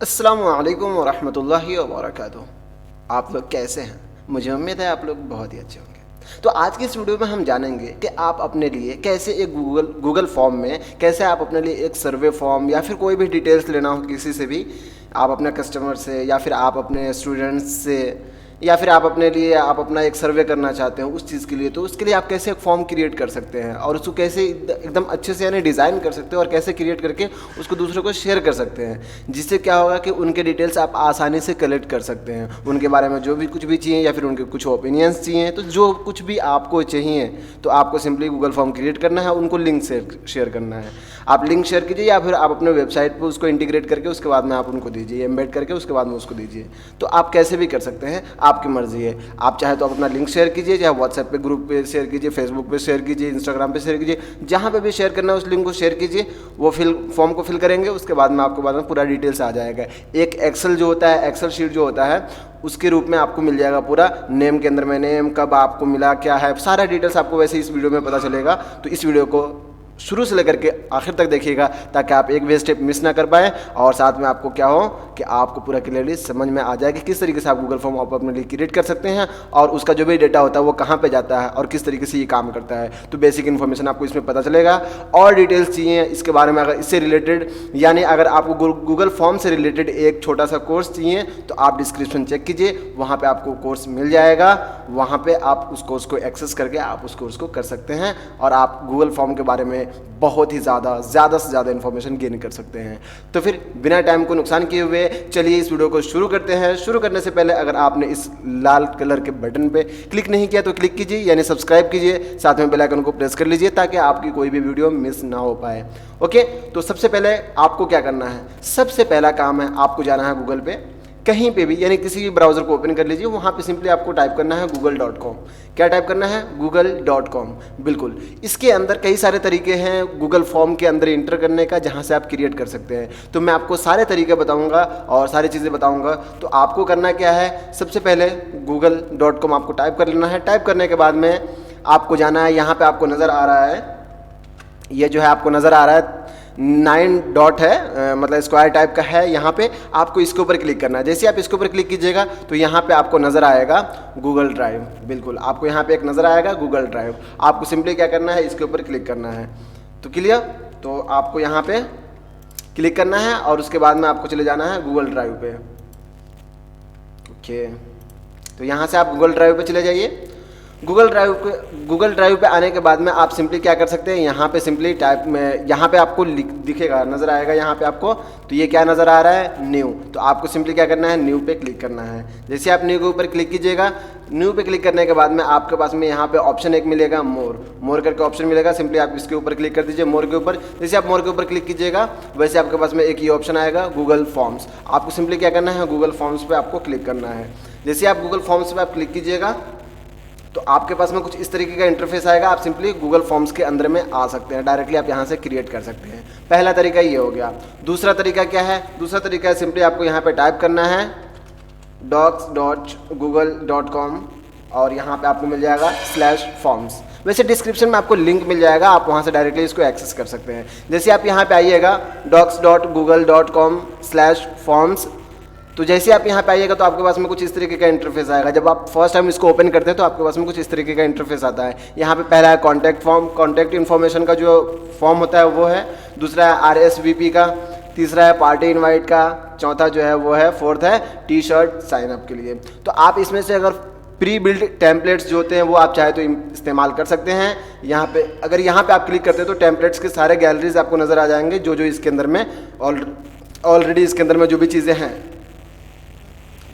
अस्सलामु अलैकुम वरहमतुल्लाहि वबरकातुहू। आप लोग कैसे हैं? मुझे उम्मीद है आप लोग बहुत ही अच्छे होंगे। तो आज की इस वीडियो में हम जानेंगे कि आप अपने लिए कैसे एक गूगल फॉर्म में कैसे आप अपने लिए एक सर्वे फॉर्म या फिर कोई भी डिटेल्स लेना हो किसी से भी, आप अपने कस्टमर से या फिर आप अपने स्टूडेंट्स से या फिर आप अपने लिए आप अपना एक सर्वे करना चाहते हैं उस चीज़ के लिए, तो उसके लिए आप कैसे एक फॉर्म क्रिएट कर सकते हैं और उसको कैसे एकदम अच्छे से यानी डिज़ाइन कर सकते हैं और कैसे क्रिएट करके उसको दूसरों को शेयर कर सकते हैं, जिससे क्या होगा कि उनके डिटेल्स आप आसानी से कलेक्ट कर सकते हैं। उनके बारे में जो भी कुछ भी चाहिए या फिर उनके कुछ ओपिनियंस चाहिए, तो जो कुछ भी आपको चाहिए तो आपको सिंपली गूगल फॉर्म क्रिएट करना है, उनको लिंक शेयर करना है। आप लिंक शेयर कीजिए या फिर आप अपने वेबसाइट पर उसको इंटीग्रेट करके उसके बाद में आप उनको दीजिए, एम्बेड करके उसके बाद में उसको दीजिए। तो आप कैसे भी कर सकते हैं, आपकी मर्जी है। आप चाहे तो आप अपना लिंक शेयर कीजिए, चाहे व्हाट्सएप पे ग्रुप पे शेयर कीजिए, फेसबुक पे शेयर कीजिए, इंस्टाग्राम पे शेयर कीजिए, जहाँ पे भी शेयर करना है उस लिंक को शेयर कीजिए। वो फॉर्म को फिल करेंगे, उसके बाद में आपको बाद में पूरा डिटेल्स आ जाएगा। एक एक्सेल जो होता है, एक्सेल शीट जो होता है उसके रूप में आपको मिल जाएगा पूरा, नेम के अंदर में नेम, कब आपको मिला, क्या है, सारा डिटेल्स आपको वैसे इस वीडियो में पता चलेगा। तो इस वीडियो को शुरू से लेकर के आखिर तक देखिएगा ताकि आप एक भी स्टेप मिस ना कर पाएँ और साथ में आपको क्या हो कि आपको पूरा क्लियरली समझ में आ जाए कि किस तरीके से आप गूगल फॉर्म आप अपने लिए क्रिएट कर सकते हैं और उसका जो भी डेटा होता है वो कहाँ पे जाता है और किस तरीके से ये काम करता है। तो बेसिक इन्फॉर्मेशन आपको इसमें पता चलेगा। और डिटेल्स चाहिए इसके बारे में, अगर इससे रिलेटेड यानी अगर आपको गूगल फॉर्म से रिलेटेड एक छोटा सा कोर्स चाहिए तो आप डिस्क्रिप्शन चेक कीजिए, वहाँ पर आपको कोर्स मिल जाएगा। वहाँ पर आप उस कोर्स को एक्सेस करके आप उस कोर्स को कर सकते हैं और आप गूगल फॉर्म के बारे में बहुत ही ज़्यादा से ज़्यादा इन्फॉर्मेशन गेन कर सकते हैं। तो फिर बिना टाइम को नुकसान किए हुए चलिए इस वीडियो को शुरू करते हैं। शुरू करने से पहले अगर आपने इस लाल कलर के बटन पे क्लिक नहीं किया तो क्लिक कीजिए, यानी सब्सक्राइब कीजिए, साथ में बेल आइकन को प्रेस कर लीजिए ताकि आपकी कोई भी वीडियो मिस ना हो पाए। ओके, तो सबसे पहले आपको क्या करना है, सबसे पहला काम है आपको जाना है गूगल पे, कहीं पे भी यानी किसी भी ब्राउज़र को ओपन कर लीजिए, वहाँ पे सिंपली आपको टाइप करना है google.com। क्या टाइप करना है? google.com। बिल्कुल, इसके अंदर कई सारे तरीके हैं गूगल फॉर्म के अंदर इंटर करने का, जहाँ से आप क्रिएट कर सकते हैं। तो मैं आपको सारे तरीके बताऊँगा और सारी चीज़ें बताऊँगा। तो आपको करना क्या है, सबसे पहले google.com आपको टाइप कर लेना है। टाइप करने के बाद में आपको जाना है, यहाँ पर आपको नज़र आ रहा है, ये जो है आपको नज़र आ रहा है 9 डॉट है, मतलब स्क्वायर टाइप का है। यहाँ पे आपको इसके ऊपर क्लिक करना है। जैसे आप इसके ऊपर क्लिक कीजिएगा तो यहाँ पे आपको नज़र आएगा गूगल ड्राइव। बिल्कुल, आपको यहाँ पे एक नज़र आएगा गूगल ड्राइव। आपको सिंपली क्या करना है, इसके ऊपर क्लिक करना है। तो क्लियर, तो आपको यहाँ पे क्लिक करना है और उसके बाद में आपको चले जाना है गूगल ड्राइव पे। ओके, तो यहाँ से आप गूगल ड्राइव पे चले जाइए। गूगल ड्राइव पे आने के बाद में आप सिंपली क्या कर सकते हैं, यहाँ पे सिंपली टाइप में यहाँ पे आपको दिखेगा, नज़र आएगा यहाँ पे आपको। तो ये क्या नज़र आ रहा है, न्यू। तो आपको सिंपली क्या करना है, न्यू पे क्लिक करना है। जैसे आप न्यू के ऊपर क्लिक कीजिएगा, न्यू पे क्लिक करने के बाद में आपके पास में यहाँ पे ऑप्शन एक मिलेगा, मोर करके ऑप्शन मिलेगा। सिंपली आप इसके ऊपर क्लिक कर दीजिए, मोर के ऊपर। जैसे आप मोर के ऊपर क्लिक कीजिएगा वैसे आपके पास में एक ये ऑप्शन आएगा गूगल फॉर्म्स। आपको सिंपली क्या करना है, गूगल फॉर्म्स पे आपको क्लिक करना है। जैसे आप गूगल फॉर्म्स पे आप क्लिक कीजिएगा तो आपके पास में कुछ इस तरीके का इंटरफेस आएगा। आप सिंपली गूगल फॉर्म्स के अंदर में आ सकते हैं, डायरेक्टली आप यहाँ से क्रिएट कर सकते हैं। पहला तरीका ये हो गया। दूसरा तरीका क्या है, दूसरा तरीका है सिंपली आपको यहाँ पे टाइप करना है docs.google.com और यहाँ पे आपको मिल जाएगा /forms। वैसे डिस्क्रिप्शन में आपको लिंक मिल जाएगा, आप वहाँ से डायरेक्टली इसको एक्सेस कर सकते हैं। जैसे आप यहाँ पे आइएगा docs.google.com/forms, तो जैसे आप यहाँ पे आइएगा तो आपके पास में कुछ इस तरीके का इंटरफेस आएगा। जब आप फर्स्ट टाइम इसको ओपन करते हैं तो आपके पास में कुछ इस तरीके का इंटरफेस आता है। यहाँ पे पहला है कॉन्टैक्ट फॉर्म, कॉन्टैक्ट इन्फॉर्मेशन का जो फॉर्म होता है वो है। दूसरा है RSVP का। तीसरा है पार्टी इनवाइट का। चौथा जो है वो है, फोर्थ है टी शर्ट साइन अप के लिए। तो आप इसमें से अगर प्री बिल्ड टेम्पलेट्स जो होते हैं वो आप चाहे तो इस्तेमाल कर सकते हैं। यहाँ पे अगर यहाँ पे आप क्लिक करते हैं तो टेम्पलेट्स के सारे गैलरीज आपको नज़र आ जाएंगे, जो इसके अंदर में ऑलरेडी इसके अंदर में जो भी चीज़ें हैं।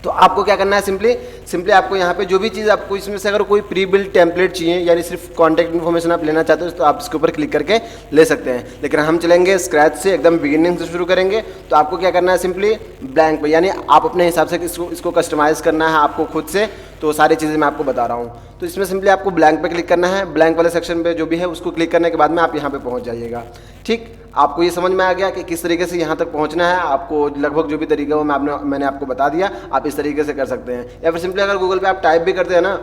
तो आपको क्या करना है, सिंपली आपको यहाँ पे जो भी चीज़ आपको इसमें से अगर कोई प्री बिल्ड टेम्पलेट चाहिए यानी सिर्फ कॉन्टैक्ट इन्फॉर्मेशन आप लेना चाहते हो तो आप इसके ऊपर क्लिक करके ले सकते हैं। लेकिन हम चलेंगे स्क्रैच से, एकदम बिगिनिंग से शुरू करेंगे। तो आपको क्या करना है, सिंपली ब्लैंक पे, यानी आप अपने हिसाब से इसको कस्टमाइज़ करना है आपको खुद से। तो सारी चीज़ें मैं आपको बता रहा हूँ। तो इसमें सिंपली आपको ब्लैंक पे क्लिक करना है। ब्लैंक वाले सेक्शन पे जो भी है उसको क्लिक करने के बाद में आप यहाँ पे पहुँच जाइएगा। ठीक, आपको ये समझ में आ गया कि किस तरीके से यहाँ तक पहुँचना है। आपको लगभग जो भी तरीका हो मैंने आपको बता दिया, आप इस तरीके से कर सकते हैं। या फिर सिंपली अगर गूगल पे आप टाइप भी करते हैं ना,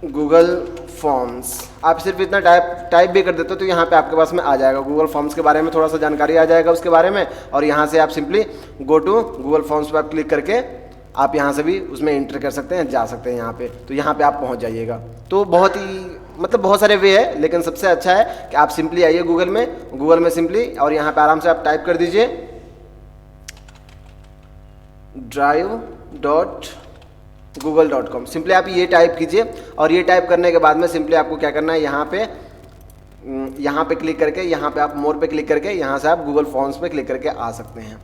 गूगल फॉर्म्स, आप सिर्फ इतना टाइप भी कर देते हो तो यहाँ पे आपके पास में आ जाएगा गूगल फॉर्म्स के बारे में थोड़ा सा जानकारी आ जाएगा उसके बारे में। और यहाँ से आप simply go to Google forms पर आप क्लिक करके आप यहाँ से भी उसमें एंटर कर सकते हैं, जा सकते हैं यहाँ पे, तो यहाँ पे आप पहुँच जाइएगा। तो बहुत ही मतलब बहुत सारे वे है, लेकिन सबसे अच्छा है कि आप सिंपली आइए गूगल में सिंपली, और यहाँ पे आराम से आप टाइप कर दीजिए drive.google.com। सिंपली आप ये टाइप कीजिए, और ये टाइप करने के बाद में सिंपली आपको क्या करना है, यहाँ पे क्लिक करके, यहाँ पे आप मोर पे क्लिक करके, यहाँ से आप गूगल फॉर्म्स पे क्लिक करके आ सकते हैं।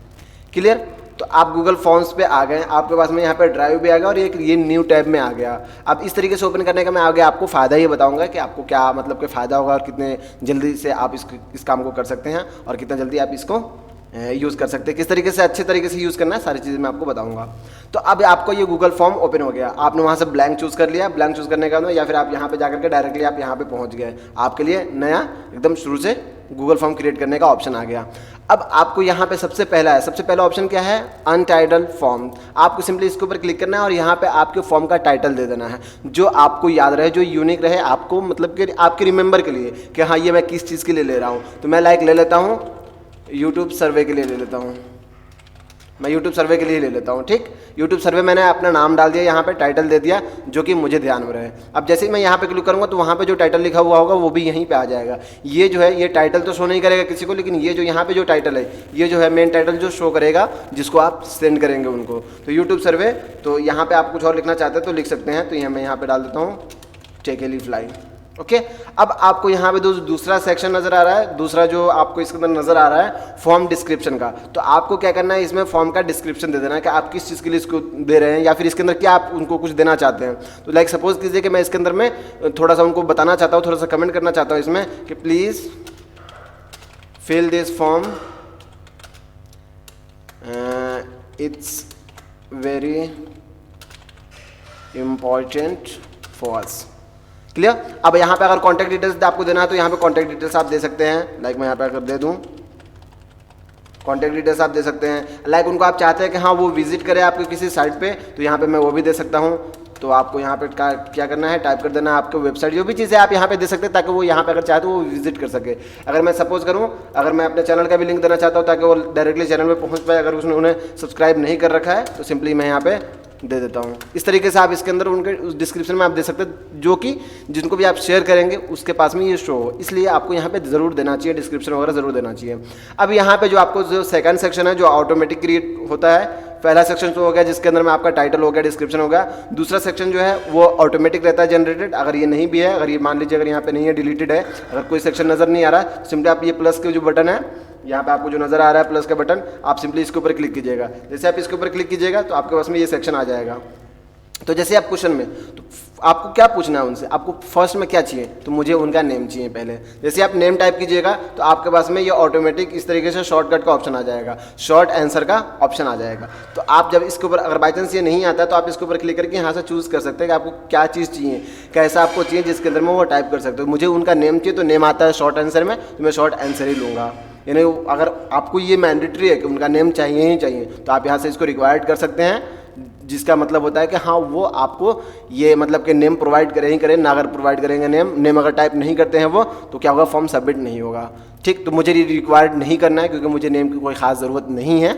क्लियर? तो आप गूगल फॉर्म्स पे आ गए, आपके पास में यहाँ पे ड्राइव भी आ गया और एक ये न्यू टैब में आ गया। अब इस तरीके से ओपन करने का मैं आगे आपको फ़ायदा ये बताऊंगा कि आपको क्या मतलब कि फ़ायदा होगा और कितने जल्दी से आप इस काम को कर सकते हैं और कितना जल्दी आप इसको यूज़ कर सकते हैं, किस तरीके से अच्छे तरीके से यूज़ करना है, सारी चीज़ें मैं आपको बताऊंगा। तो अब आपको ये गूगल फॉर्म ओपन हो गया, आपने वहाँ से ब्लैंक चूज़ कर लिया, ब्लैंक चूज़ करने के बाद या फिर आप यहाँ पे जाकर के डायरेक्टली आप यहाँ पे पहुँच गए, आपके लिए नया एकदम शुरू से गूगल फॉर्म क्रिएट करने का ऑप्शन आ गया। अब आपको यहाँ पे सबसे पहला ऑप्शन क्या है, अनटाइटल्ड फॉर्म। आपको सिंपली इसके ऊपर क्लिक करना है और यहाँ पे आपके फॉर्म का टाइटल दे देना है, जो आपको याद रहे, जो यूनिक रहे, आपको मतलब कि आपके रिमेंबर के लिए कि हाँ ये मैं किस चीज़ के लिए ले रहा हूँ। तो मैं ले लेता हूँ यूट्यूब सर्वे के लिए ले लेता हूँ, मैं यूट्यूब सर्वे के लिए ले लेता हूँ। ठीक, यूट्यूब सर्वे मैंने अपना नाम डाल दिया, यहाँ पे टाइटल दे दिया जो कि मुझे ध्यान में रहे। अब जैसे ही मैं यहाँ पे क्लिक करूँगा तो वहाँ पे जो टाइटल लिखा हुआ होगा वो भी यहीं पे आ जाएगा। ये जो है ये टाइटल तो शो नहीं करेगा किसी को, लेकिन ये जो यहाँ पे जो टाइटल है ये जो है मेन टाइटल जो शो करेगा जिसको आप सेंड करेंगे उनको। तो यूट्यूब सर्वे, तो यहाँ पर आप कुछ और लिखना चाहते हैं तो लिख सकते हैं। तो मैं यहाँ पर डाल देता हूँ take a leaf line. Okay, अब आपको यहाँ पे दूसरा सेक्शन नज़र आ रहा है, दूसरा जो आपको इसके अंदर नज़र आ रहा है फॉर्म डिस्क्रिप्शन का। तो आपको क्या करना है, इसमें फॉर्म का डिस्क्रिप्शन दे देना है कि आप किस चीज़ के लिए इसको दे रहे हैं या फिर इसके अंदर क्या आप उनको कुछ देना चाहते हैं। तो लाइक सपोज कीजिए कि मैं इसके अंदर में थोड़ा सा उनको बताना चाहता हूँ, थोड़ा सा कमेंट करना चाहता हूँ इसमें कि please fill this form, it's very important for us. Clear? अब यहाँ पे अगर कॉन्टैक्ट डिटेल्स आपको देना है तो यहाँ पे कॉन्टैक्ट डिटेल्स आप दे सकते हैं। लाइक मैं यहाँ पे अगर दे दूँ कॉन्टैक्ट डिटेल्स आप दे सकते हैं। लाइक उनको आप चाहते हैं कि हाँ वो विजिट करे आपके किसी साइट पे, तो यहाँ पे मैं वो भी दे सकता हूँ। तो आपको यहाँ पे क्या करना है, टाइप कर देना है आपके वेबसाइट, जो भी चीज़ें आप यहाँ पे दे सकते हैं ताकि वो यहाँ पे अगर चाहे तो वो विजिट कर सके। अगर मैं सपोज करूँ, अगर मैं अपने चैनल का भी लिंक देना चाहता हूँ ताकि वो डायरेक्टली चैनल पे पहुँच पाए, अगर उसने उन्हें सब्सक्राइब नहीं कर रखा है तो सिंपली मैं यहाँ पे दे देता हूँ। इस तरीके से आप इसके अंदर उनके उस डिस्क्रिप्शन में आप दे सकते हैं, जो कि जिनको भी आप शेयर करेंगे उसके पास में ये शो हो, इसलिए आपको यहाँ पे ज़रूर देना चाहिए, डिस्क्रिप्शन वगैरह ज़रूर देना चाहिए। अब यहाँ पे जो आपको जो सेकंड सेक्शन है जो ऑटोमेटिक क्रिएट होता है, पहला सेक्शन तो हो गया जिसके अंदर में आपका टाइटल हो गया, डिस्क्रिप्शन हो गया। दूसरा सेक्शन जो है वो ऑटोमेटिक रहता है जनरेटेड। अगर ये नहीं भी है, अगर ये मान लीजिए अगर यहाँ पे नहीं है, डिलीटेड है, अगर कोई सेक्शन नज़र नहीं आ रहा, सिंपली आप ये प्लस के जो बटन है यहाँ पे आपको जो नज़र आ रहा है प्लस का बटन, आप सिंपली इसके ऊपर क्लिक कीजिएगा। जैसे आप इसके ऊपर क्लिक कीजिएगा तो आपके पास में ये सेक्शन आ जाएगा। तो जैसे आप क्वेश्चन में, तो आपको क्या पूछना है उनसे, आपको फर्स्ट में क्या चाहिए, तो मुझे उनका नेम चाहिए पहले। जैसे आप नेम टाइप कीजिएगा तो आपके पास में ये ऑटोमेटिक इस तरीके से शॉर्टकट का ऑप्शन आ जाएगा, शॉर्ट आंसर का ऑप्शन आ जाएगा। तो आप जब इसके ऊपर अगर बाई चांस ये नहीं आता है तो आप इसके ऊपर क्लिक करके यहाँ से चूज़ कर सकते हैं कि आपको क्या चीज़ चाहिए, कैसा आपको चाहिए, जिसके अंदर में वो टाइप कर सकते हो। मुझे उनका नेम चाहिए तो नेम आता है शॉर्ट आंसर में, तो मैं शॉर्ट आंसर ही लूँगा। यानी अगर आपको ये मैंडेटरी है कि उनका नेम चाहिए ही चाहिए तो आप यहाँ से इसको रिक्वायर्ड कर सकते हैं, जिसका मतलब होता है कि हाँ वो आपको ये मतलब कि नेम प्रोवाइड करें ही करें ना। अगर प्रोवाइड करेंगे नेम अगर टाइप नहीं करते हैं वो, तो क्या होगा, फॉर्म सबमिट नहीं होगा। ठीक, तो मुझे रिक्वायर्ड नहीं करना है क्योंकि मुझे नेम की कोई ख़ास ज़रूरत नहीं है।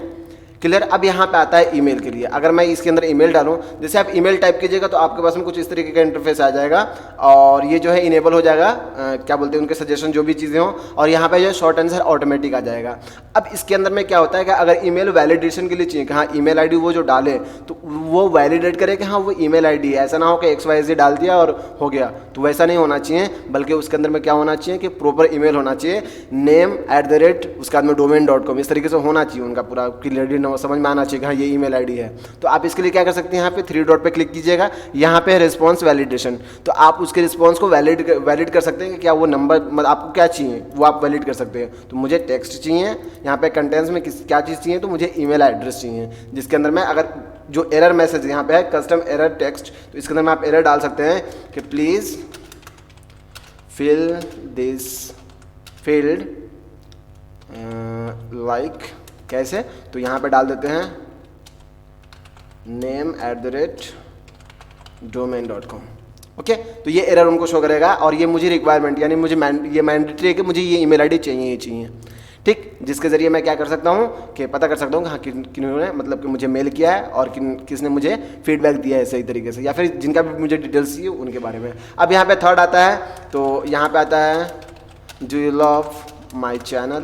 क्लियर? अब यहाँ पे आता है ईमेल के लिए। अगर मैं इसके अंदर ईमेल डालूँ, जैसे आप ईमेल टाइप कीजिएगा तो आपके पास में कुछ इस तरीके का इंटरफेस आ जाएगा और ये जो है इनेबल हो जाएगा, क्या बोलते हैं, उनके सजेशन जो भी चीज़ें हों, और यहाँ पे जो है शॉर्ट आंसर ऑटोमेटिक आ जाएगा। अब इसके अंदर में क्या होता है कि अगर ईमेल वैलिडेशन के लिए चाहिए कि हाँ ईमेल आईडी वो जो डाले तो वो वैलिडेट करे कि हाँ वो ईमेल आईडी है, ऐसा ना हो कि XYZ डाल दिया और हो गया, तो वैसा नहीं होना चाहिए। बल्कि उसके अंदर में क्या होना चाहिए कि प्रॉपर ईमेल होना चाहिए, name@ उसके बाद में domain.com, इस तरीके से होना चाहिए उनका पूरा क्लियरली समझ में आना चाहिए हाँ ये ईमेल आईडी है। तो आप इसके लिए क्या कर सकते हैं, यहाँ पे 3 डॉट पे क्लिक कीजिएगा, यहाँ पे रिस्पॉन्स वैलिडेशन, तो आप उसके रिस्पॉन्स को वैलिड कर सकते हैं कि क्या वो नंबर मतलब आपको क्या चाहिए वो आप वैलिड कर सकते हैं। तो मुझे टेक्स्ट चाहिए, यहाँ पे कंटेंट्स में क्या चीज़ चाहिए, तो मुझे ईमेल एड्रेस चाहिए, जिसके अंदर में अगर जो एरर मैसेज यहाँ पे है कस्टम एरर टेक्स्ट, तो इसके अंदर में आप एरर डाल सकते हैं कि please fill this field like, कैसे, तो यहाँ पे डाल देते हैं name@domain.com। ओके तो ये एरर उनको शो करेगा और ये मुझे रिक्वायरमेंट यानी मुझे ये मैंडेटरी है कि मुझे ये ईमेल आईडी चाहिए ही चाहिए। ठीक, जिसके ज़रिए मैं क्या कर सकता हूँ कि पता कर सकता हूँ कि हाँ किन्होंने मतलब कि मुझे मेल किया है और किसने मुझे फीडबैक दिया है सही तरीके से, या फिर जिनका भी मुझे डिटेल्स चाहिए उनके बारे में। अब यहाँ पे थर्ड आता है, तो यहाँ पे आता है do you love my channel.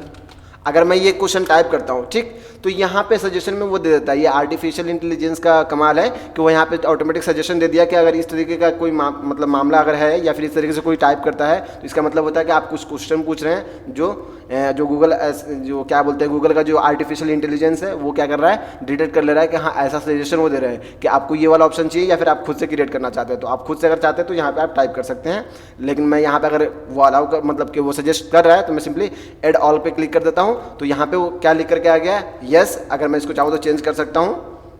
अगर मैं ये क्वेश्चन टाइप करता हूँ, ठीक, तो यहाँ पे सजेशन में वो दे देता है। ये आर्टिफिशियल इंटेलिजेंस का कमाल है कि वो यहाँ पे ऑटोमेटिक सजेशन दे दिया कि अगर इस तरीके का कोई मतलब मामला अगर है या फिर इस तरीके से कोई टाइप करता है तो इसका मतलब होता है कि आप कुछ क्वेश्चन पूछ रहे हैं जो गूगल जो क्या बोलते हैं गूगल का जो आर्टिफिशियल इंटेलिजेंस है वो क्या कर रहा है, डिटेक्ट कर ले रहा है कि हाँ ऐसा सजेशन वो दे रहे हैं कि आपको ये वाला ऑप्शन चाहिए या फिर आप खुद से क्रिएट करना चाहते हैं। तो आप खुद से अगर चाहते हैं तो यहाँ पे आप टाइप कर सकते हैं, लेकिन मैं यहाँ पे अगर वो अलाउ कर मतलब कि वो सजेस्ट कर रहा है तो मैं सिंपली ऐड ऑल पे क्लिक कर देता हूँ। तो यहाँ पे वो क्या लिख करके आ गया है, यस। अगर मैं इसको चाहूँ तो चेंज कर सकता हूँ,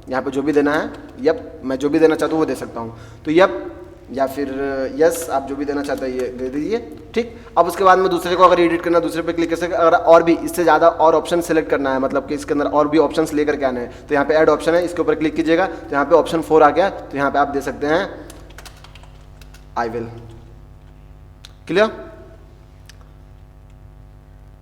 यहाँ पे जो भी देना है यप, मैं जो भी देना चाहता हूँ वो दे सकता हूँ, तो यप या फिर यस, आप जो भी देना चाहते हैं ये दे दीजिए। ठीक, अब उसके बाद में दूसरे को अगर एडिट करना दूसरे पे क्लिक कर सकते, अगर और भी इससे ज़्यादा और ऑप्शन सेलेक्ट करना है, मतलब कि इसके अंदर और भी ऑप्शंस लेकर के आने हैं, तो यहाँ पे ऐड ऑप्शन है, इसके ऊपर क्लिक कीजिएगा तो यहाँ पे ऑप्शन 4 आ गया। तो यहाँ पे आप दे सकते हैं आई विल। क्लियर?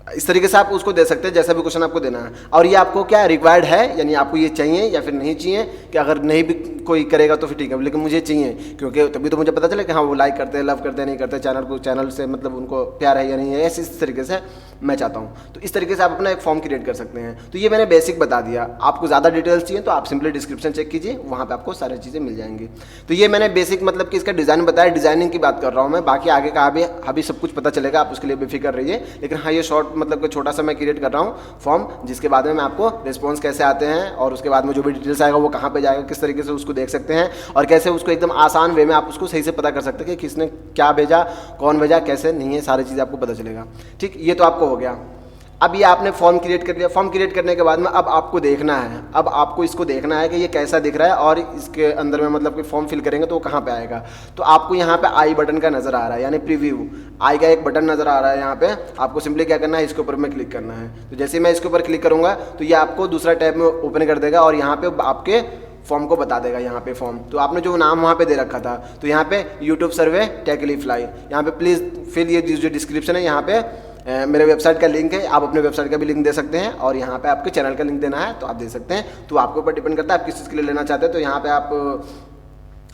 इस तरीके से आप उसको दे सकते हैं जैसा भी क्वेश्चन आपको देना है। और ये आपको क्या रिक्वायर्ड है, यानी आपको ये चाहिए या फिर नहीं चाहिए, कि अगर नहीं भी कोई करेगा तो फिर ठीक है, लेकिन मुझे चाहिए क्योंकि तभी तो मुझे पता चले कि हाँ वो लाइक करते हैं, लव करते हैं, नहीं करते, चैनल से मतलब उनको प्यार है या नहीं है, ऐसे इस तरीके से मैं चाहता हूँ। तो इस तरीके से आप अपना एक फॉर्म क्रिएट कर सकते हैं। तो ये मैंने बेसिक बता दिया। आपको ज़्यादा डिटेल्स चाहिए तो आप सिंपली डिस्क्रिप्शन चेक कीजिए, वहाँ पर आपको सारी चीज़ें मिल जाएंगी। तो ये मैंने बेसिक मतलब कि इसका डिज़ाइन बताया, डिज़ाइनिंग की बात कर रहा हूँ मैं, बाकी आगे का अभी सब कुछ पता चलेगा, आप उसके लिए बेफिक्र रहिए। लेकिन हाँ ये शॉर्ट मतलब कि छोटा सा मैं क्रिएट कर रहा हूँ फॉर्म, जिसके बाद में मैं आपको रिस्पॉन्स कैसे आते हैं और उसके बाद में जो भी डिटेल्स आएगा वो कहाँ पे जाएगा, किस तरीके से उसको देख सकते हैं और कैसे उसको एकदम आसान वे में आप उसको सही से पता कर सकते हैं कि किसने क्या भेजा, कौन भेजा, कैसे नहीं है, सारी चीज़ आपको पता चलेगा। ठीक, ये तो आपको हो गया। अब ये आपने फॉर्म क्रिएट कर लिया। फॉर्म क्रिएट करने के बाद में अब आपको देखना है, अब आपको इसको देखना है कि ये कैसा दिख रहा है और इसके अंदर में मतलब कि फॉर्म फिल करेंगे तो वो कहाँ पे आएगा। तो आपको यहाँ पे आई बटन का नज़र आ रहा है, यानी प्रीव्यू आई का एक बटन नज़र आ रहा है। यहाँ पे आपको सिंपली क्या करना है, इसके ऊपर में क्लिक करना है। तो जैसे मैं इसके ऊपर क्लिक करूँगा तो ये आपको दूसरा टैब में ओपन कर देगा और यहाँ पे आपके फॉर्म को बता देगा। यहाँ पे फॉर्म तो आपने जो नाम वहाँ पे दे रखा था, तो यहाँ पे यूट्यूब सर्वे टेकलीफ्लाई, यहाँ पे प्लीज़ फिल ये जो डिस्क्रिप्शन है, यहाँ पे मेरे वेबसाइट का लिंक है, आप अपने वेबसाइट का भी लिंक दे सकते हैं और यहाँ पे आपके चैनल का लिंक देना है तो आप दे सकते हैं। तो आपके ऊपर डिपेंड करता है आप किस चीज़ के लिए लेना चाहते हैं। तो यहाँ पे आप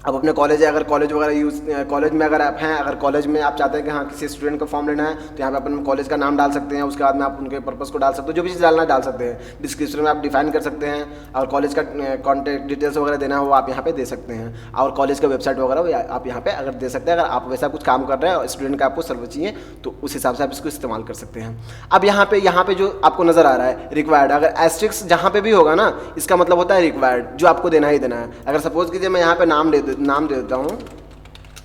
अपने कॉलेज है, अगर कॉलेज वगैरह कॉलेज में अगर आप हैं, अगर कॉलेज में आप चाहते हैं कि हाँ किसी स्टूडेंट का फॉर्म लेना है तो यहाँ पे अपन कॉलेज का नाम डाल सकते हैं, उसके बाद में आप उनके पर्पस को डाल सकते हो, जो भी चीज़ डालना डाल सकते हैं। डिस्क्रिप्शन में आप डिफाइन कर सकते हैं और कॉलेज का कॉन्टैक्ट डिटेल्स वगैरह देना है वो आप यहाँ पे दे सकते हैं और कॉलेज का वेबसाइट वगैरह आप यहाँ पे अगर दे सकते हैं। अगर आप वैसा कुछ काम कर रहे हैं और स्टूडेंट का आपको सर्वर चाहिए तो उस हिसाब से आप इसको इस्तेमाल कर सकते हैं। अब यहाँ पे जो आपको नज़र आ रहा है रिक्वायर्ड, अगर एस्ट्रिक्स जहाँ पे भी होगा ना इसका मतलब होता है रिक्वायर्ड, जो आपको देना ही देना है। अगर सपोज कीजिए मैं यहाँ पे नाम दे देता हूँ,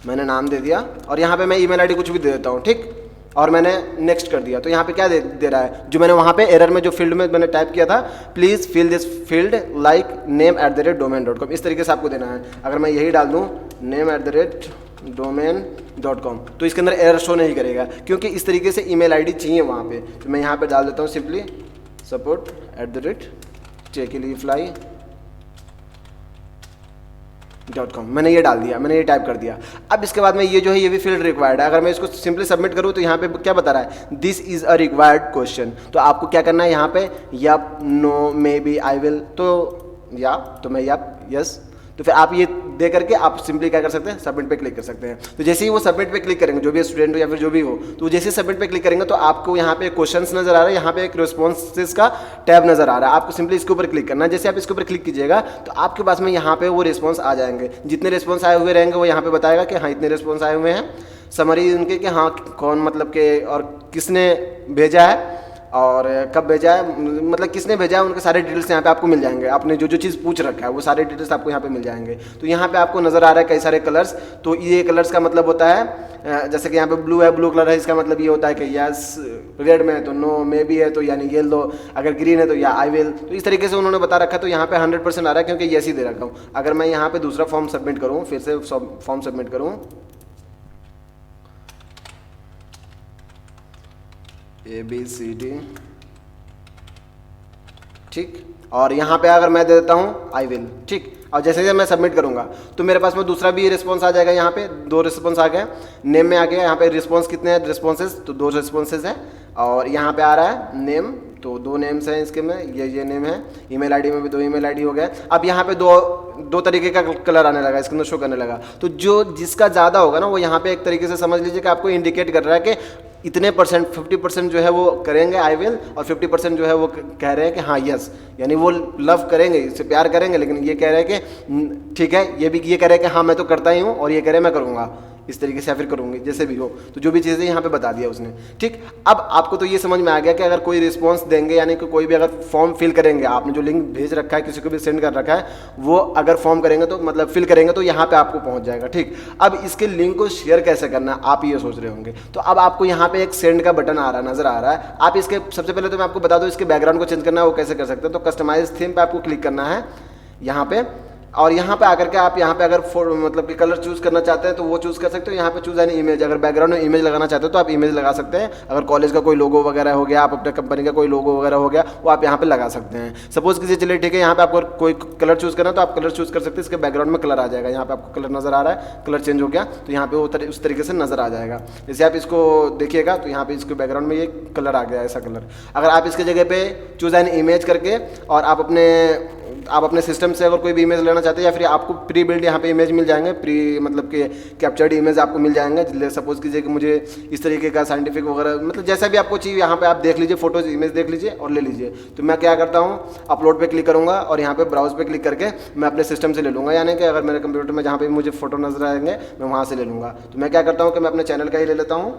मैंने नाम दे दिया और यहाँ पे मैं ईमेल आईडी कुछ भी दे देता हूँ, ठीक, और मैंने नेक्स्ट कर दिया। तो यहाँ पे क्या दे रहा है, जो मैंने वहाँ पे एरर में जो फील्ड में मैंने टाइप किया था, please fill this field like name@domain.com, इस तरीके से आपको देना है। अगर मैं यही डाल दूँ name@domain.com तो इसके अंदर एरर शो नहीं करेगा क्योंकि इस तरीके से ईमेल आईडी चाहिए वहाँ पे। तो मैं यहाँ पे डाल देता हूँ सिंपली support@techilyfly.com, मैंने ये डाल दिया, मैंने ये टाइप कर दिया। अब इसके बाद में ये जो है ये भी फील्ड रिक्वायर्ड है। अगर मैं इसको सिंपली सबमिट करूँ तो यहाँ पे क्या बता रहा है, this is a required question. तो आपको क्या करना है यहाँ पे, yup, no, maybe, I will, तो मैं यप, यस। तो फिर आप ये दे करके आप सिंपली क्या कर सकते हैं, सबमिट पे क्लिक कर सकते हैं। तो जैसे ही वो सबमिट पे क्लिक करेंगे, जो भी स्टूडेंट हो या फिर जो भी हो, तो जैसे ही सबमिट पे क्लिक करेंगे तो आपको यहाँ पे क्वेश्चंस नजर आ रहा है, यहाँ पे एक रिस्पॉन्सेस का टैब नजर आ रहा है। आपको सिंपली इसके ऊपर क्लिक करना है। जैसे आप इसके ऊपर क्लिक कीजिएगा तो आपके पास में यहाँ पे वो रिस्पॉन्स आ जाएंगे। जितने रिस्पॉन्स आए हुए रहेंगे वो यहाँ पे बताएगा कि हाँ इतने रिस्पॉन्स आए हुए हैं, समरी उनके कि हाँ कौन मतलब के और किसने भेजा है और कब भेजा है, मतलब किसने भेजा है, उनके सारे डिटेल्स यहाँ पे आपको मिल जाएंगे। आपने जो चीज़ पूछ रखा है वो सारे डिटेल्स आपको यहाँ पे मिल जाएंगे। तो यहाँ पे आपको नज़र आ रहा है कई सारे कलर्स। तो ये कलर्स का मतलब होता है जैसे कि यहाँ पे ब्लू है, ब्लू कलर है, इसका मतलब ये होता है कि यस, रेड में है तो नो, मे बी है तो यानी येलो, अगर ग्रीन है तो या आई विल। तो इस तरीके से उन्होंने बता रखा है। तो यहाँ पे 100% आ रहा है क्योंकि यस ही दे रखा हूँ। अगर मैं यहाँ पे दूसरा फॉर्म सबमिट करूँ, फिर से फॉर्म सबमिट करूँ, ABCD, ठीक। और यहाँ पे अगर मैं दे देता हूँ आई विल, ठीक। और जैसे जैसे मैं सबमिट करूँगा तो मेरे पास में दूसरा भी रिस्पॉन्स आ जाएगा। यहाँ पे 2 रिस्पॉन्स आ गए, नेम में आ गया। यहाँ पे रिस्पॉन्स कितने हैं, रिस्पॉन्सेज तो 2 रिस्पॉन्सेज हैं। और यहाँ पे आ रहा है नेम, तो 2 नेम्स हैं इसके में, ये नेम है। ईमेल आईडी में भी 2 ईमेल आईडी हो गया। अब यहाँ पे दो तरीके का कलर आने लगा, इसके अंदर शो करने लगा। तो जो जिसका ज़्यादा होगा ना वो यहाँ पे एक तरीके से समझ लीजिए कि आपको इंडिकेट कर रहा है कि इतने परसेंट 50% जो है वो करेंगे आई विल, और 50% जो है वो कह रहे हैं कि हाँ यस, यानी वो लव करेंगे, इससे प्यार करेंगे, लेकिन ये कह रहे हैं कि ठीक है, ये भी ये कह रहे हैं कि हाँ मैं तो करता ही हूँ, और ये कह रहे हैं मैं करूँगा इस तरीके से, या फिर करूँगी, जैसे भी हो। तो जो भी चीज़ें यहाँ पे बता दिया उसने, ठीक। अब आपको तो ये समझ में आ गया कि अगर कोई रिस्पॉन्स देंगे, यानी कि कोई भी अगर फॉर्म फिल करेंगे, आपने जो लिंक भेज रखा है, किसी को भी सेंड कर रखा है, वो अगर फॉर्म करेंगे तो मतलब फिल करेंगे तो यहाँ पे आपको पहुँच जाएगा, ठीक। अब इसके लिंक को शेयर कैसे करना है आप ये सोच रहे होंगे। तो अब आपको यहाँ पे एक सेंड का बटन आ रहा है, नजर आ रहा है। आप इसके सबसे पहले तो मैं आपको बता दूँ इसके बैकग्राउंड को चेंज करना है वो कैसे कर सकते हैं। तो कस्टमाइज थीम पे आपको क्लिक करना है यहाँ पे, और यहाँ पे आकर के आप यहाँ पे अगर मतलब कि कलर चूज करना चाहते हैं तो वो चूज कर सकते हो। यहाँ पे चूज एन इमेज, अगर बैकग्राउंड में इमेज लगाना चाहते हो तो आप इमेज लगा सकते हैं। अगर कॉलेज का कोई लोगो वगैरह हो गया, आप अपने कंपनी का कोई लोगो वगैरह हो गया, वो आप यहाँ पे लगा सकते हैं। सपोज किसी, चलिए ठीक है, यहाँ पे आपको कोई कलर चूज करना है तो आप कलर चूज कर सकते हैं। इसके बैकग्राउंड में कलर आ जाएगा, यहाँ पे आपको कलर नजर आ रहा है, कलर चेंज हो गया तो यहाँ पे वो उस तरीके से नजर आ जाएगा। जैसे आप इसको देखिएगा तो यहाँ पे इसके बैकग्राउंड में ये कलर आ गया, ऐसा कलर। अगर आप इसके जगह पे चूज एन इमेज करके और आप अपने सिस्टम से अगर कोई भी इमेज लेना चाहते हैं, या फिर आपको प्री बिल्ड यहाँ पे इमेज मिल जाएंगे, प्री मतलब कि कैप्चर्ड इमेज आपको मिल जाएंगे। सपोज कीजिए कि मुझे इस तरीके का साइंटिफिक वगैरह, मतलब जैसा भी आपको चाहिए यहाँ पे आप देख लीजिए, फोटोज इमेज देख लीजिए और ले लीजिए। तो मैं क्या करता हूँ, अपलोड पे क्लिक करूँगा और यहाँ पे ब्राउज पे क्लिक करके मैं अपने सिस्टम से ले लूँगा, यानी कि अगर मेरे कंप्यूटर में जहाँ पे मुझे फोटो नजर आएंगे मैं वहाँ से ले लूँगा। तो मैं क्या करता हूँ कि मैं अपने चैनल का ही ले लेता हूँ,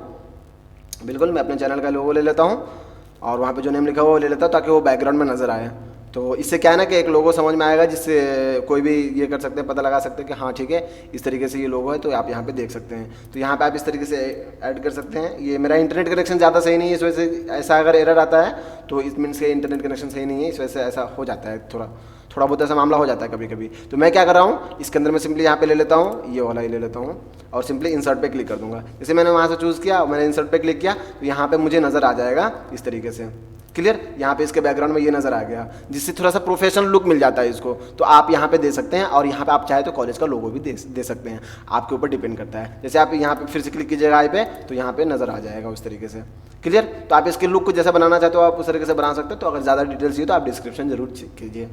बिल्कुल मैं अपने चैनल का लोगो ले लेता हूँ और वहाँ पे जो नेम लिखा हुआ वो ले लेता हूँ, ताकि वो बैकग्राउंड में नजर आए। तो इससे क्या है ना कि एक लोगो समझ में आएगा, जिससे कोई भी ये कर सकते हैं, पता लगा सकते हैं कि हाँ ठीक है इस तरीके से ये लोगो है, तो आप यहाँ पे देख सकते हैं। तो यहाँ पे आप इस तरीके से ऐड कर सकते हैं। ये मेरा इंटरनेट कनेक्शन ज़्यादा सही नहीं है, इस वजह से ऐसा अगर एरर आता है तो इस मीन्स के इंटरनेट कनेक्शन सही नहीं है, इस वजह से ऐसा हो जाता है, थोड़ा बहुत ऐसा मामला हो जाता है कभी कभी। तो मैं क्या कर रहा हूँ, इसके अंदर मैं सिंपली यहाँ पे ले लेता हूँ, ये वाला ही ले लेता हूँ और सिंपली इंसर्ट पे क्लिक कर दूंगा। जैसे मैंने वहाँ से चूज़ किया, मैंने इंसर्ट पे क्लिक किया तो यहाँ पे मुझे नज़र आ जाएगा इस तरीके से, क्लियर। यहाँ पे इसके बैकग्राउंड में ये नज़र आ गया, जिससे थोड़ा सा प्रोफेशनल लुक मिल जाता है इसको। तो आप यहाँ पे दे सकते हैं, और यहाँ पे आप चाहे तो कॉलेज का लोगो भी दे सकते हैं, आपके ऊपर डिपेंड करता है। जैसे आप यहाँ पे फिर से क्लिक कीजिएगा आई पे, तो यहाँ पे नज़र आ जाएगा उस तरीके से, क्लियर। तो आप इसके लुक को जैसा बनाना चाहते हो आप उस तरीके से बना सकते हो। तो अगर ज़्यादा डिटेल्स चाहिए तो आप डिस्क्रिप्शन जरूर चेक कीजिए,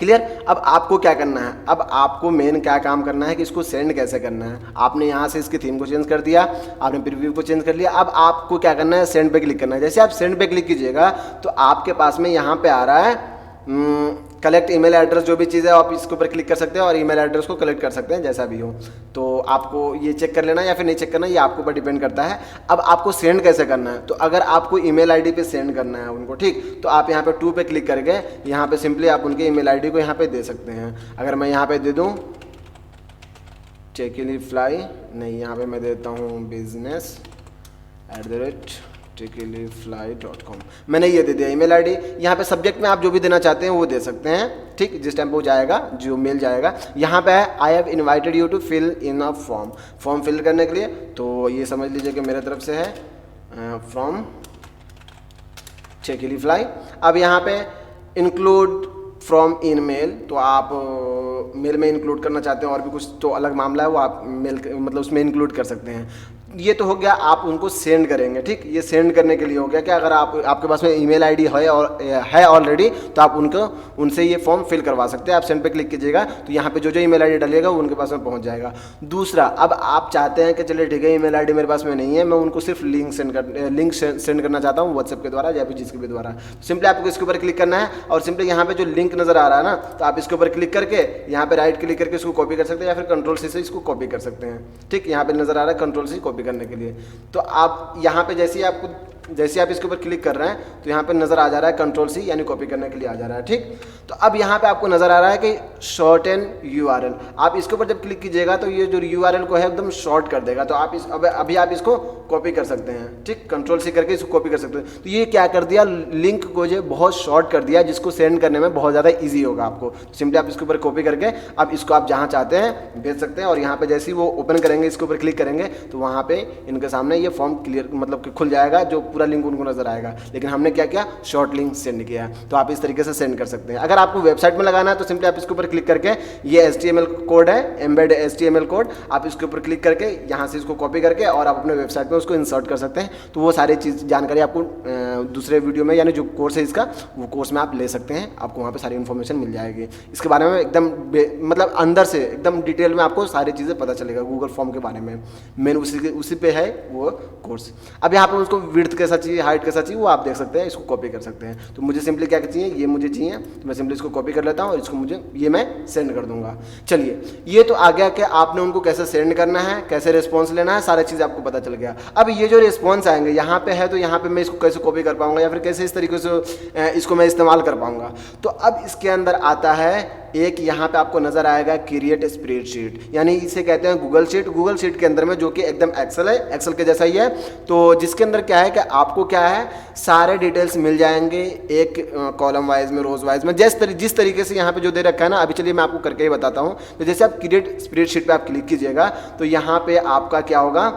क्लियर। अब आपको क्या करना है, अब आपको मेन क्या काम करना है कि इसको सेंड कैसे करना है। आपने यहाँ से इसकी थीम को चेंज कर दिया, आपने प्रीव्यू को चेंज कर लिया। अब आपको क्या करना है, सेंड पे क्लिक करना है। जैसे आप सेंड पे क्लिक कीजिएगा तो आपके पास में यहाँ पे आ रहा है कलेक्ट ईमेल एड्रेस, जो भी चीज़ है आप इसके ऊपर क्लिक कर सकते हैं और ईमेल एड्रेस को कलेक्ट कर सकते हैं, जैसा भी हो। तो आपको ये चेक कर लेना या फिर नहीं चेक करना, ये आपके ऊपर डिपेंड करता है। अब आपको सेंड कैसे करना है, तो अगर आपको ईमेल आईडी पे सेंड करना है उनको, ठीक, तो आप यहाँ पे 2 पे क्लिक करके यहाँ पे सिंपली आप उनके ईमेल आईडी को यहाँ पे दे सकते हैं। अगर मैं यहाँ पे दे दूँ टेकिलीफ्लाई, नहीं, यहाँ पे मैं देता हूँ business@tekilyfly.com, मैंने ये दे दिया ईमेल आईडी। यहाँ पे सब्जेक्ट में आप जो भी देना चाहते हैं वो दे सकते हैं, ठीक। जिस टाइम पे वो जाएगा, जो मेल जाएगा, यहाँ पे है I have invited you to fill in a form fill करने के लिए। तो ये समझ लीजिए कि मेरे तरफ से है फ्रॉम टेकिलीफ्लाई। अब यहाँ पे इंक्लूड फ्रॉम इन मेल, तो आप मेल में इंक्लूड करना चाहते हैं और भी कुछ तो अलग मामला है, वो आप मेल मतलब उसमें इंक्लूड कर सकते हैं। ये तो हो गया, आप उनको सेंड करेंगे, ठीक। ये सेंड करने के लिए हो गया कि अगर आपके पास में ईमेल आईडी है और है ऑलरेडी, तो आप उनसे ये फॉर्म फिल करवा सकते हैं। आप सेंड पे क्लिक कीजिएगा तो यहाँ पे जो ईमेल आईडी डालिएगा वो उनके पास में पहुँच जाएगा। दूसरा, अब आप चाहते हैं कि चलिए ठीक है ईमेल आईडी मेरे पास में नहीं है, मैं उनको सिर्फ लिंक सेंड करना चाहता हूँ व्हाट्सएप के द्वारा या फिर जिसके भी द्वारा। सिंपली आपको इसके ऊपर क्लिक करना है और सिंपली यहाँ पे जो लिंक नजर आ रहा है ना, तो आप इसके ऊपर क्लिक करके यहाँ पे राइट क्लिक करके इसको कॉपी कर सकते हैं या फिर कंट्रोल-C से इसको कॉपी कर सकते हैं, ठीक। यहाँ पे नजर आ रहा है कंट्रोल-C कॉपी करने के लिए। तो आप यहाँ पे जैसे ही आप इसके ऊपर क्लिक कर रहे हैं तो यहाँ पे नजर आ जा रहा है कंट्रोल-C, यानी कॉपी करने के लिए आ जा रहा है, ठीक। तो अब यहाँ पे आपको नजर आ रहा है कि शॉर्टन URL, आप इसके ऊपर जब क्लिक कीजिएगा तो ये जो URL को है एकदम शॉर्ट कर देगा। तो आप अभी आप इसको कॉपी कर सकते हैं, ठीक, कंट्रोल-C करके इसको कॉपी कर सकते हैं। तो ये क्या कर दिया, लिंक को जो बहुत शॉर्ट कर दिया, जिसको सेंड करने में बहुत ज़्यादा ईजी होगा आपको। तो सिंपली आप इसके ऊपर कॉपी करके अब इसको आप जहाँ चाहते हैं भेज सकते हैं। और यहाँ पे जैसे ही वो ओपन करेंगे, इसके ऊपर क्लिक करेंगे तो वहाँ पे इनके सामने ये फॉर्म क्लियर मतलब कि खुल जाएगा, जो पूरा लिंक उनको नजर आएगा, लेकिन हमने क्या किया, शॉर्ट लिंक सेंड किया। तो आप इस तरीके से सेंड कर सकते हैं। अगर आपको वेबसाइट में लगाना है तो सिंपली आप इसके ऊपर क्लिक करके, ये HTML कोड है, एम्बेड HTML कोड, आप इसके ऊपर क्लिक करके यहाँ से इसको कॉपी करके और आप अपने वेबसाइट में उसको इंसर्ट कर सकते हैं। तो वो सारी चीज़ जानकारी आपको दूसरे वीडियो में, यानी जो कोर्स है इसका, वो कोर्स में आप ले सकते हैं। आपको वहाँ पे सारी इन्फॉर्मेशन मिल जाएगी इसके बारे में, एकदम मतलब अंदर से एकदम डिटेल में आपको सारी चीज़ें पता चलेगा गूगल फॉर्म के बारे में। मेन उसी पे है वो कोर्स। अब यहाँ पर उसको विड्थ कैसा चाहिए, हाइट कैसा चाहिए, वो आप देख सकते हैं, इसको कॉपी कर सकते हैं। तो मुझे सिंपली क्या चाहिए, ये मुझे चाहिए, तो मैं सिंपली इसको कॉपी कर लेता हूँ और इसको मुझे ये मैं सेंड कर दूंगा। चलिए, ये तो आ गया कि आपने उनको कैसे सेंड करना है, कैसे रिस्पॉन्स लेना है, सारी चीज़ आपको पता चल गया। अब ये जो रिस्पॉन्स आएंगे यहाँ पे है, तो यहाँ पे मैं इसको कैसे कॉपी कर पाऊंगा या फिर कैसे इस तरीके से इसको मैं इस्तेमाल कर पाऊंगा। तो अब इसके अंदर आता है एक, यहाँ पे आपको नजर आएगा क्रिएट स्प्रेडशीट, यानी इसे कहते हैं गूगल शीट। गूगल शीट के अंदर में जो कि एकदम एक्सेल है, एक्सेल के जैसा ही है। तो जिसके अंदर क्या है कि आपको क्या है, सारे डिटेल्स मिल जाएंगे एक कॉलम वाइज में, रोज वाइज में, जिस तरीके से यहाँ पे जो दे रखा है ना। अभी चलिए मैं आपको करके ही बताता हूँ। तो जैसे आप क्रिएट स्प्रेडशीट पे आप क्लिक कीजिएगा तो यहाँ पे आपका क्या होगा,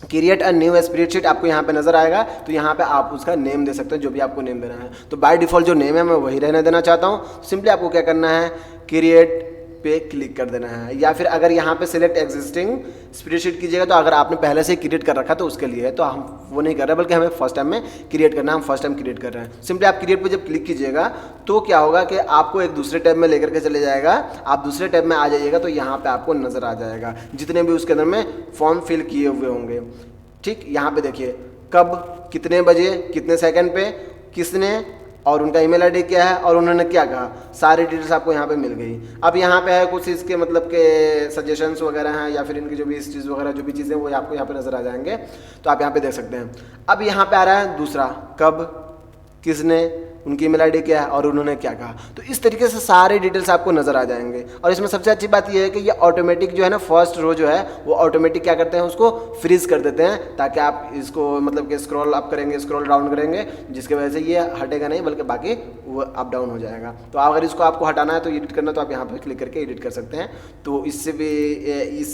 क्रिएट अ न्यू स्प्रेडशीट आपको यहाँ पे नजर आएगा। तो यहाँ पे आप उसका नेम दे सकते हैं, जो भी आपको नेम देना है। तो बाय डिफॉल्ट जो नेम है मैं वही रहने देना चाहता हूँ। सिंपली आपको क्या करना है, क्रिएट पे क्लिक कर देना है, या फिर अगर यहाँ पे सिलेक्ट एग्जिस्टिंग स्प्रेडशीट कीजिएगा तो अगर आपने पहले से क्रिएट कर रखा तो उसके लिए है। तो हम वो नहीं कर रहे, बल्कि हमें फर्स्ट टाइम में क्रिएट करना है, हम फर्स्ट टाइम क्रिएट कर रहे हैं। सिंपली आप क्रिएट पे जब क्लिक कीजिएगा तो क्या होगा कि आपको एक दूसरे टैब में लेकर के चले जाएगा। आप दूसरे टैब में आ जाइएगा तो यहाँ पे आपको नजर आ जाएगा जितने भी उसके अंदर में फॉर्म फिल किए हुए होंगे। ठीक, यहाँ पे देखिए कब, कितने बजे, कितने सेकंड पे, किसने, और उनका ईमेल आईडी क्या है और उन्होंने क्या कहा, सारी डिटेल्स आपको यहाँ पे मिल गई। अब यहाँ पे है कुछ इसके मतलब के सजेशंस वगैरह हैं, या फिर इनकी जो भी चीज़ वगैरह जो भी चीज़ें वो आपको यहाँ पे नजर आ जाएंगे। तो आप यहाँ पे देख सकते हैं। अब यहाँ पे आ रहा है दूसरा, कब, किसने, उनकी ईमेल आईडी क्या है और उन्होंने क्या कहा। तो इस तरीके से सारे डिटेल्स आपको नजर आ जाएंगे। और इसमें सबसे अच्छी बात यह है कि ये ऑटोमेटिक जो है ना, फर्स्ट रो जो है वो ऑटोमेटिक क्या करते हैं, उसको फ्रीज कर देते हैं, ताकि आप इसको मतलब कि स्क्रॉल अप करेंगे, स्क्रॉल डाउन करेंगे, जिसकी वजह से ये हटेगा नहीं, बल्कि बाकी वो अप डाउन हो जाएगा। तो अगर इसको आपको हटाना है तो एडिट करना, तो आप यहाँ पर क्लिक करके एडिट कर सकते हैं। तो इससे भी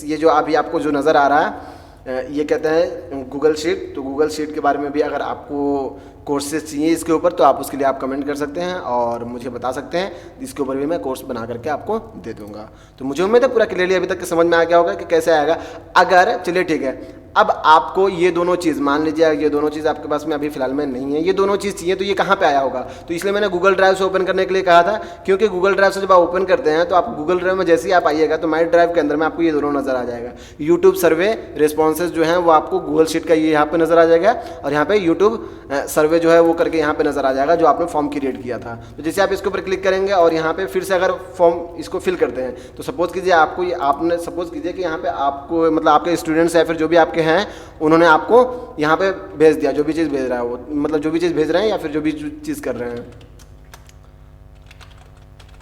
ये जो अभी आपको जो नज़र आ रहा है ये कहते हैं गूगल शीट। तो गूगल शीट के बारे में भी अगर आपको कोर्सेज चाहिए इसके ऊपर तो आप उसके लिए आप कमेंट कर सकते हैं और मुझे बता सकते हैं, इसके ऊपर भी मैं कोर्स बना करके आपको दे दूंगा। तो मुझे उम्मीद है पूरा क्लियरली अभी तक के समझ में आ गया होगा कि कैसे आएगा। अगर चलिए ठीक है, अब आपको ये दोनों चीज़, मान लीजिए ये दोनों चीज़ आपके पास में अभी फिलहाल में नहीं है, ये दोनों चीज़ चाहिए, तो ये कहाँ पे आया होगा। तो इसलिए मैंने गूगल ड्राइव से ओपन करने के लिए कहा था, क्योंकि गूगल ड्राइव से जब आप ओपन करते हैं तो आप गूगल ड्राइव में जैसे ही आप आइएगा तो माई ड्राइव के अंदर में आपको ये दोनों नजर आ जाएगा। यूट्यूब सर्वे रिस्पॉन्सेज जो है वो आपको गूगल शीट का ये यहाँ पे नजर आ जाएगा, और यहाँ पे यूट्यूब सर्वे जो है वो करके यहाँ पे नजर आ जाएगा, जो आपने फॉर्म क्रिएट किया था। तो जैसे आप इसके ऊपर क्लिक करेंगे और यहाँ पे फिर से अगर फॉर्म इसको फिल करते हैं, तो सपोज कीजिए आपको आपने सपोज कीजिए कि यहाँ पे आपको मतलब आपके स्टूडेंट्स या फिर जो भी आपके हैं उन्होंने आपको यहाँ पे भेज दिया, जो भी चीज़ भेज रहा है वो, मतलब जो भी चीज़ भेज रहे हैं या फिर जो भी चीज़ कर रहे हैं।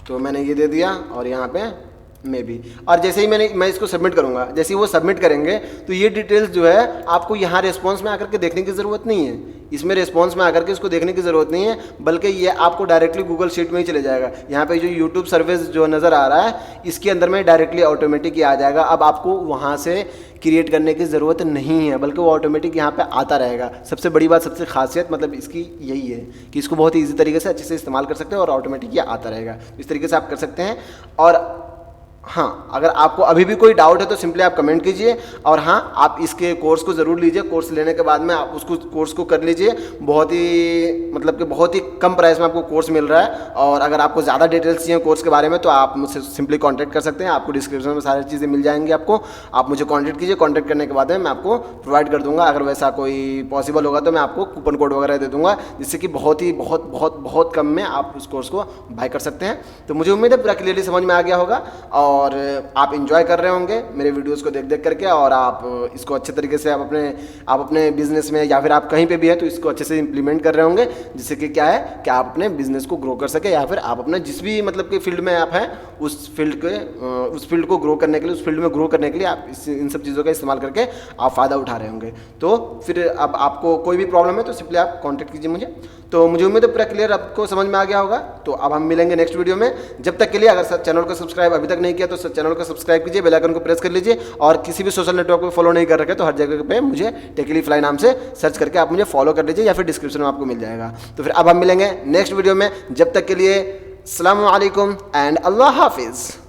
तो मैंने ये दे दिया और यहाँ पे में भी, और जैसे ही मैं इसको सबमिट करूंगा, जैसे ही वो सबमिट करेंगे तो ये डिटेल्स जो है आपको यहाँ रिस्पॉन्स में आकर के देखने की ज़रूरत नहीं है। इसमें रिस्पॉन्स में आकर के इसको देखने की ज़रूरत नहीं है, बल्कि ये आपको डायरेक्टली गूगल शीट में ही चले जाएगा। यहाँ पे जो यूट्यूब सर्विस जो नज़र आ रहा है इसके अंदर में डायरेक्टली ऑटोमेटिक ही आ जाएगा। अब आपको वहाँ से क्रिएट करने की ज़रूरत नहीं है, बल्कि वो ऑटोमेटिक यहाँ पे आता रहेगा। सबसे बड़ी बात, सबसे खासियत मतलब इसकी यही है कि इसको बहुत ही ईजी तरीके से अच्छे से इस्तेमाल कर सकते हैं और ऑटोमेटिक ये आता रहेगा। इस तरीके से आप कर सकते हैं। और हाँ, अगर आपको अभी भी कोई डाउट है तो सिंपली आप कमेंट कीजिए, और हाँ आप इसके कोर्स को ज़रूर लीजिए। कोर्स लेने के बाद में आप उसको कोर्स को कर लीजिए। बहुत ही मतलब कि बहुत ही कम प्राइस में आपको कोर्स मिल रहा है। और अगर आपको ज़्यादा डिटेल्स चाहिए कोर्स के बारे में तो आप मुझसे सिंपली कांटेक्ट कर सकते हैं। आपको डिस्क्रिप्शन में सारी चीज़ें मिल जाएंगी आपको। आप मुझे कांटेक्ट कीजिए, कांटेक्ट करने के बाद में मैं आपको प्रोवाइड कर दूँगा। अगर वैसा कोई पॉसिबल होगा तो मैं आपको कूपन कोड वगैरह दे दूँगा, जिससे कि बहुत कम में आप उस कोर्स को बाय कर सकते हैं। तो मुझे उम्मीद है पूरा क्लियरली समझ में आ गया होगा और आप एंजॉय कर रहे होंगे मेरे वीडियोस को देख देख करके, और आप इसको अच्छे तरीके से आप अपने बिजनेस में या फिर आप कहीं पे भी है तो इसको अच्छे से इंप्लीमेंट कर रहे होंगे, जिससे कि क्या है कि आप अपने बिजनेस को ग्रो कर सके, या फिर आप अपने जिस भी मतलब कि फील्ड में आप हैं उस फील्ड को ग्रो करने के लिए, उस फील्ड में ग्रो करने के लिए आप इन सब चीज़ों का इस्तेमाल करके आप फ़ायदा उठा रहे होंगे। तो फिर अब आपको कोई भी प्रॉब्लम है तो सिंपली आप कॉन्टैक्ट कीजिए मुझे। तो मुझे उम्मीद है पूरा क्लियर आपको समझ में आ गया होगा। तो अब हम मिलेंगे नेक्स्ट वीडियो में। जब तक के लिए अगर चैनल को सब्सक्राइब अभी तक नहीं किया किया तो चैनल को सब्सक्राइब कीजिए, बेल आइकन को प्रेस कर लीजिए, और किसी भी सोशल नेटवर्क को फॉलो नहीं कर रखे तो हर जगह पे मुझे टेकली फ्लाई नाम से सर्च करके आप मुझे फॉलो कर लीजिए, या फिर डिस्क्रिप्शन में आपको मिल जाएगा। तो फिर अब हम मिलेंगे नेक्स्ट वीडियो में, जब तक के लिए अस्सलामु अलैकुम एंड अल्लाह हाफिज़।